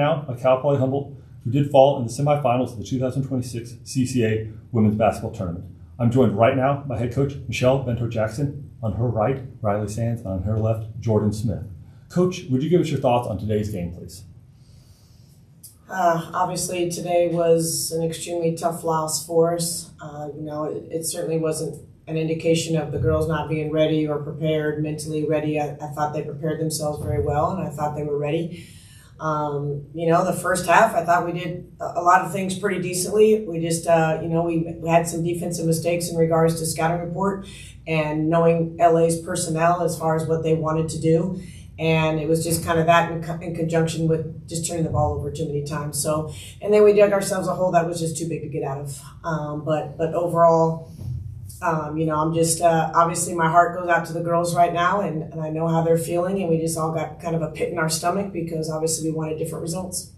now a Poly Humboldt who did fall in the semifinals of the 2026 CCAA Women's Basketball Tournament. I'm joined right now by head coach Michelle Bento-Jackson. On her right, Riley Sanz, and on her left, Jordyn Smith. Coach, would you give us your thoughts on today's game, please? Obviously, today was an extremely tough loss for us. It certainly wasn't an indication of the girls not being ready or prepared, mentally ready. I thought they prepared themselves very well, and I thought they were ready. The first half, I thought we did a lot of things pretty decently. We just, we had some defensive mistakes in regards to scouting report and knowing LA's personnel as far as what they wanted to do. And it was just kind of that in conjunction with just turning the ball over too many times. So, and then we dug ourselves a hole that was just too big to get out of. But overall, I'm just, obviously my heart goes out to the girls right now, and I know how they're feeling, and we just all got kind of a pit in our stomach because obviously we wanted different results.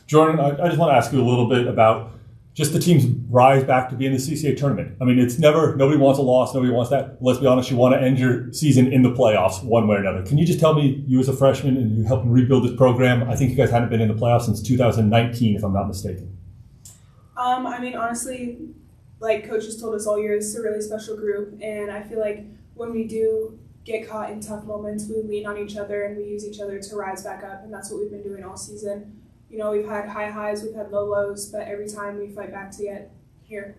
Jordyn, I just want to ask you a little bit about just the team's rise back to be in the CCAA tournament. I mean, nobody wants a loss, nobody wants that. Let's be honest, you want to end your season in the playoffs one way or another. Can you just tell me, you as a freshman, and you helping rebuild this program, I think you guys hadn't been in the playoffs since 2019, if I'm not mistaken. Honestly, like Coach has told us all year, it's a really special group, and I feel like when we do get caught in tough moments, we lean on each other and we use each other to rise back up, and that's what we've been doing all season. We've had high highs, we've had low lows, but every time we fight back to get here.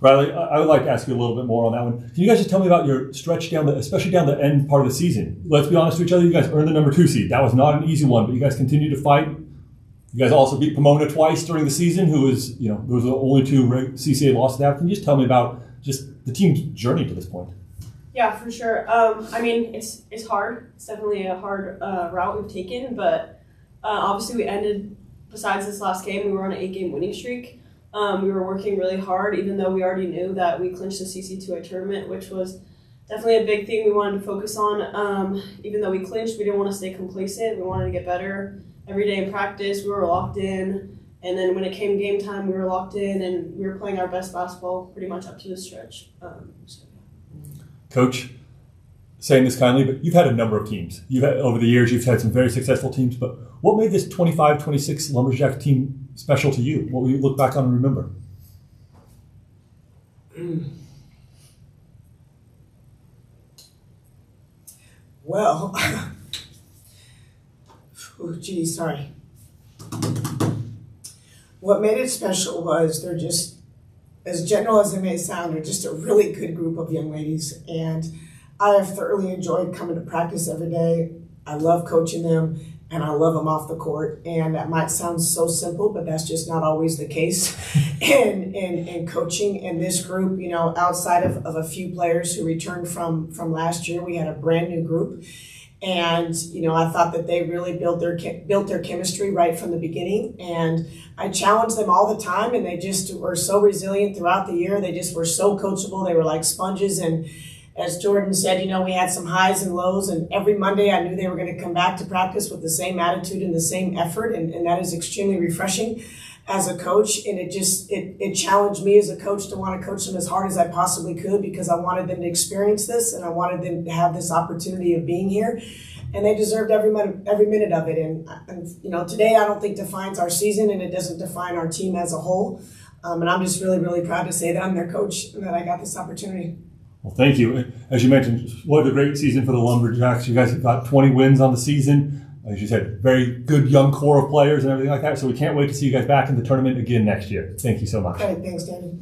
Riley, I would like to ask you a little bit more on that one. Can you guys just tell me about your stretch especially down the end part of the season? Let's be honest with each other, you guys earned the number 2 seed. That was not an easy one, but you guys continued to fight. You guys also beat Pomona twice during the season, who was, those are the only 2 CCAA losses now. Can you just tell me about just the team's journey to this point? Yeah, for sure. It's hard. It's definitely a hard route we've taken, but obviously we ended, besides this last game, we were on an 8-game winning streak. We were working really hard, even though we already knew that we clinched the CC2A tournament, which was definitely a big thing we wanted to focus on. Even though we clinched, we didn't want to stay complacent. We wanted to get better. Every day in practice, we were locked in. And then when it came game time, we were locked in, and we were playing our best basketball pretty much up to the stretch. Coach, saying this kindly, but you've had a number of teams. Over the years, you've had some very successful teams, but what made this 25-26 Lumberjacks team special to you? What will you look back on and remember? Well, sorry. What made it special was they're just, as general as they may sound, they're just a really good group of young ladies, and I have thoroughly enjoyed coming to practice every day. I love coaching them, and I love them off the court. And that might sound so simple, but that's just not always the case in coaching. And this group, outside of a few players who returned from last year, we had a brand new group. And, I thought that they really built their chemistry right from the beginning. And I challenged them all the time, and they just were so resilient throughout the year. They just were so coachable. They were like sponges. And as Jordyn said, we had some highs and lows, and every Monday I knew they were going to come back to practice with the same attitude and the same effort, and that is extremely refreshing as a coach. And it challenged me as a coach to want to coach them as hard as I possibly could, because I wanted them to experience this, and I wanted them to have this opportunity of being here, and they deserved every minute of it. And today I don't think defines our season, and it doesn't define our team as a whole. And I'm just really, really proud to say that I'm their coach and that I got this opportunity. Well, thank you. As you mentioned, what a great season for the Lumberjacks. You guys have got 20 wins on the season. As you said, very good young core of players and everything like that. So we can't wait to see you guys back in the tournament again next year. Thank you so much. All right, thanks, Danny.